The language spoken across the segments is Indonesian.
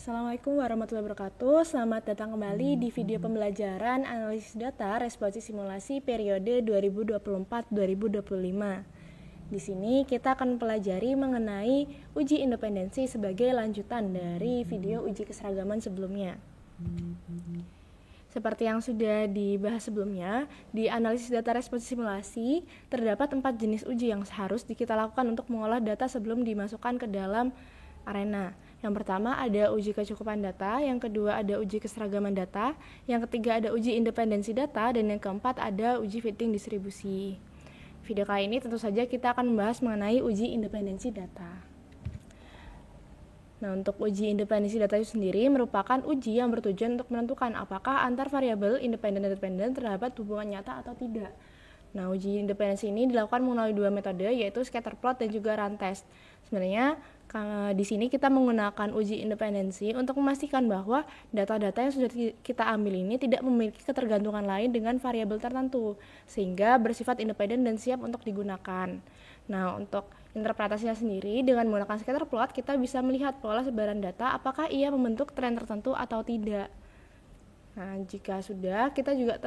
Assalamualaikum warahmatullahi wabarakatuh. Selamat datang kembali di video pembelajaran analisis data responsi simulasi periode 2024-2025. Di sini kita akan mempelajari mengenai uji independensi sebagai lanjutan dari video uji keseragaman sebelumnya. Seperti yang sudah dibahas sebelumnya, di analisis data responsi simulasi terdapat 4 jenis uji yang harus kita lakukan untuk mengolah data sebelum dimasukkan ke dalam arena. Yang pertama ada uji kecukupan data, yang kedua ada uji keseragaman data, yang ketiga ada uji independensi data, dan yang keempat ada uji fitting distribusi. Video kali ini tentu saja kita akan membahas mengenai uji independensi data. Nah, untuk uji independensi data itu sendiri merupakan uji yang bertujuan untuk menentukan apakah antar variabel independen dan dependen terdapat hubungan nyata atau tidak. Nah, uji independensi ini dilakukan melalui dua metode, yaitu scatter plot dan juga run test. Sebenarnya di sini kita menggunakan uji independensi untuk memastikan bahwa data-data yang sudah kita ambil ini tidak memiliki ketergantungan lain dengan variabel tertentu, sehingga bersifat independen dan siap untuk digunakan. Nah, untuk interpretasinya sendiri, dengan menggunakan scatter plot, kita bisa melihat pola sebaran data apakah ia membentuk tren tertentu atau tidak. Nah, jika sudah, kita juga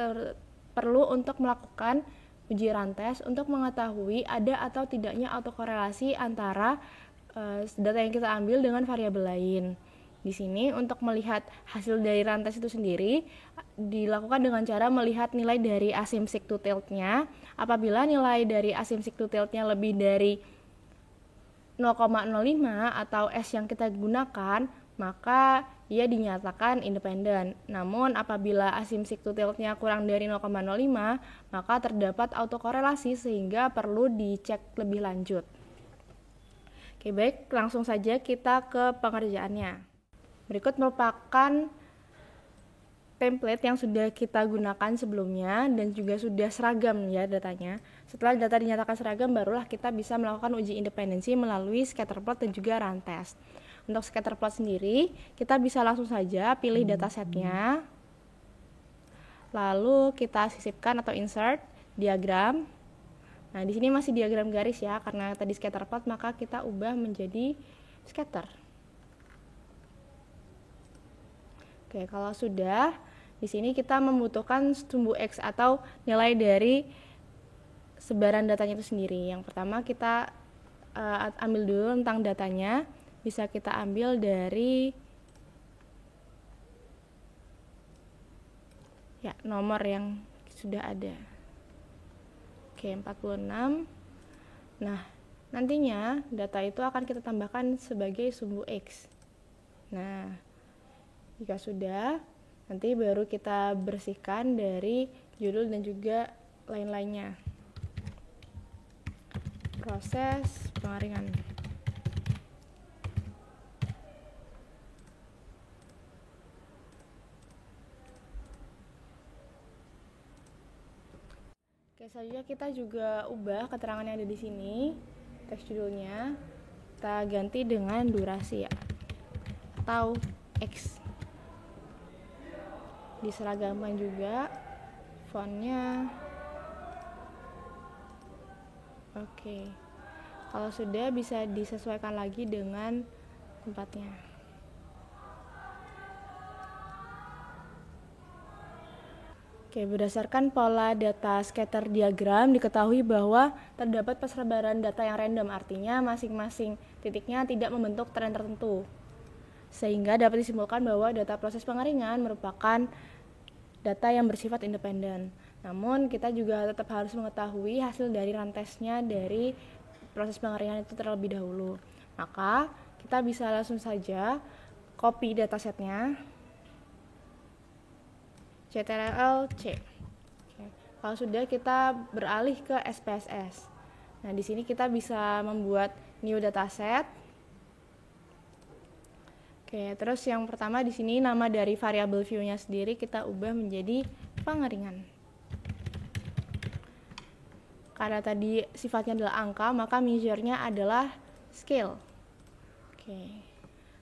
perlu untuk melakukan uji run test untuk mengetahui ada atau tidaknya autokorelasi antara data yang kita ambil dengan variabel lain. Di sini untuk melihat hasil dari run test itu sendiri dilakukan dengan cara melihat nilai dari asymptotic to tilt-nya. Apabila nilai dari asymptotic to tilt-nya lebih dari 0,05 atau S yang kita gunakan, maka ia dinyatakan independen. Namun apabila asymptotic to tilt-nya kurang dari 0,05, maka terdapat autokorelasi sehingga perlu dicek lebih lanjut. Oke, baik, langsung saja kita ke pengerjaannya. Berikut merupakan template yang sudah kita gunakan sebelumnya dan juga sudah seragam ya datanya. Setelah data dinyatakan seragam, barulah kita bisa melakukan uji independensi melalui scatter plot dan juga run test. Untuk scatter plot sendiri, kita bisa langsung saja pilih datasetnya, lalu kita sisipkan atau insert diagram. Nah, di sini masih diagram garis ya, karena tadi scatter plot maka kita ubah menjadi scatter. Oke, kalau sudah, di sini kita membutuhkan sumbu X atau nilai dari sebaran datanya itu sendiri. Yang pertama kita ambil dulu tentang datanya, bisa kita ambil dari nomor yang sudah ada. Oke, 46. Nah, nantinya data itu akan kita tambahkan sebagai sumbu X. Nah, jika sudah, nanti baru kita bersihkan dari judul dan juga lain-lainnya. Proses pengaringan. Oke, selanjutnya kita juga ubah keterangan yang ada di sini. Teks judulnya kita ganti dengan durasi ya, atau X. Diseragamkan juga fontnya. Oke, kalau sudah bisa disesuaikan lagi dengan tempatnya. Oke, berdasarkan pola data scatter diagram diketahui bahwa terdapat persebaran data yang random, artinya masing-masing titiknya tidak membentuk tren tertentu. Sehingga dapat disimpulkan bahwa data proses pengaringan merupakan data yang bersifat independen. Namun kita juga tetap harus mengetahui hasil dari run test-nya dari proses pengaringan itu terlebih dahulu. Maka kita bisa langsung saja copy datasetnya, Ctrl+C. Kalau sudah, kita beralih ke SPSS. Nah, di sini kita bisa membuat new dataset. Oke, terus yang pertama di sini nama dari variabel view-nya sendiri kita ubah menjadi pengaringan. Karena tadi sifatnya adalah angka, maka measure-nya adalah scale. Oke.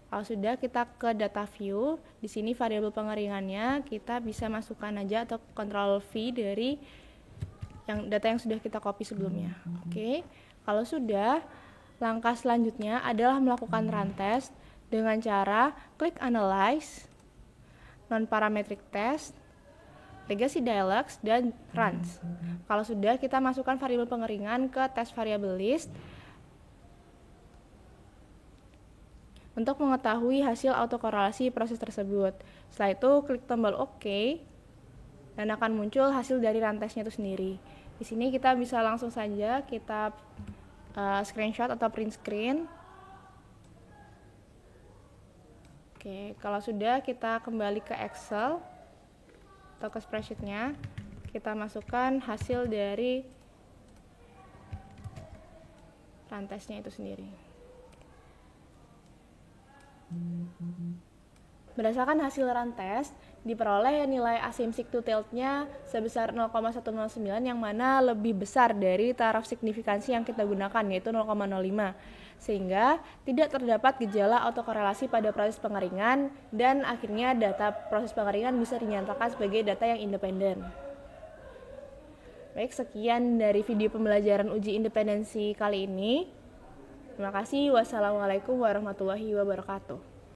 Kalau sudah, kita ke data view. Di sini variabel pengaringannya kita bisa masukkan aja atau Ctrl V dari data yang sudah kita copy sebelumnya. Oke. Kalau sudah, langkah selanjutnya adalah melakukan run test dengan cara klik Analyze, Non-Parametric Test, Legacy Dialogs, dan Runs. Kalau sudah, kita masukkan variabel pengeringan ke test variable list untuk mengetahui hasil autokorelasi proses tersebut. Setelah itu, klik tombol OK, dan akan muncul hasil dari run testnya itu sendiri. Di sini kita bisa langsung saja kita screenshot atau print screen. Oke, kalau sudah, kita kembali ke Excel atau ke spreadsheet-nya. Kita masukkan hasil dari run testnya itu sendiri. Berdasarkan hasil run test, diperoleh nilai asymptotic to tilt-nya sebesar 0,109 yang mana lebih besar dari taraf signifikansi yang kita gunakan, yaitu 0,05. Sehingga tidak terdapat gejala autokorelasi pada proses pengeringan dan akhirnya data proses pengeringan bisa dinyatakan sebagai data yang independen. Baik, sekian dari video pembelajaran uji independensi kali ini. Terima kasih. Wassalamualaikum warahmatullahi wabarakatuh.